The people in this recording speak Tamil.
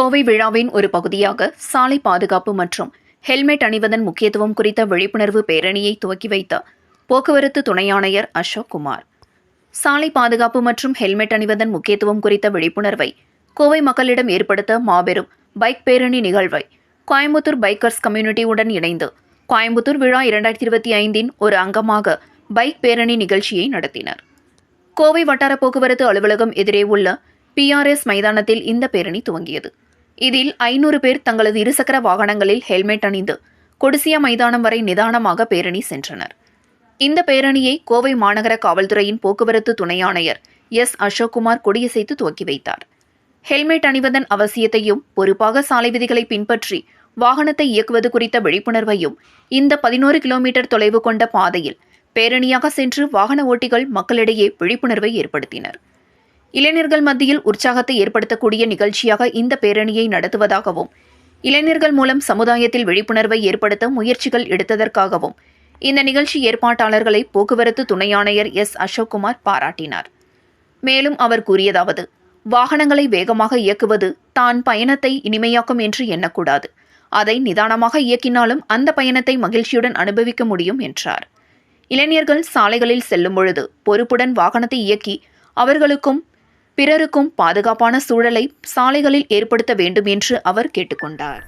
கோவை விழாவின் ஒரு பகுதியாக சாலை பாதுகாப்பு மற்றும் ஹெல்மெட் அணிவதன் முக்கியத்துவம் குறித்த விழிப்புணர்வு பேரணியை துவக்கி வைத்த போக்குவரத்து துணை ஆணையர் அசோக் குமார். சாலை பாதுகாப்பு மற்றும் ஹெல்மெட் அணிவதன் முக்கியத்துவம் குறித்த விழிப்புணர்வை கோவை மக்களிடம் ஏற்படுத்த மாபெரும் பைக் பேரணி நிகழ்வை கோயம்புத்தூர் பைக்கர்ஸ் கம்யூனிட்டியுடன் இணைந்து கோயம்புத்தூர் விழா 2025 ஒரு அங்கமாக பைக் பேரணி நிகழ்ச்சியை நடத்தினர். கோவை வட்டார போக்குவரத்து அலுவலகம் எதிரே உள்ள PRS மைதானத்தில் இந்த பேரணி துவங்கியது. இதில் 500 பேர் தங்களது இருசக்கர வாகனங்களில் ஹெல்மெட் அணிந்து கொடிசியா மைதானம் வரை நிதானமாக பேரணி சென்றனர். இந்த பேரணியை கோவை மாநகர காவல்துறையின் போக்குவரத்து துணை ஆணையர் அசோக் குமார் கொடியசைத்து துவக்கி வைத்தார். ஹெல்மெட் அணிவதன் அவசியத்தையும் பொறுப்பாக சாலை விதிகளை பின்பற்றி வாகனத்தை இயக்குவது குறித்த விழிப்புணர்வையும் இந்த 11 கிலோமீட்டர் தொலைவு கொண்ட பாதையில் பேரணியாக சென்று வாகன ஓட்டிகள் மக்களிடையே விழிப்புணர்வை ஏற்படுத்தினர். இளைஞர்கள் மத்தியில் உற்சாகத்தை ஏற்படுத்தக்கூடிய நிகழ்ச்சியாக இந்த பேரணியை நடத்துவதாகவும், இளைஞர்கள் மூலம் சமுதாயத்தில் விழிப்புணர்வை ஏற்படுத்த முயற்சிகள் எடுத்ததற்காகவும் இந்த நிகழ்ச்சி ஏற்பாட்டாளர்களை போக்குவரத்து துணை ஆணையர் அசோக் குமார் பாராட்டினார். மேலும் அவர் கூறியதாவது, வாகனங்களை வேகமாக இயக்குவது தான் பயணத்தை இனிமையாக்கும் என்று எண்ணக்கூடாது. அதை நிதானமாக இயக்கினாலும் அந்த பயணத்தை மகிழ்ச்சியுடன் அனுபவிக்க முடியும் என்றார். இளைஞர்கள் சாலைகளில் செல்லும் பொழுது பொறுப்புடன் வாகனத்தை இயக்கி அவர்களுக்கும் பிறருக்கும் பாதுகாப்பான சூழலை சாலைகளில் ஏற்படுத்த வேண்டும் என்று அவர் கேட்டுக்கொண்டார்.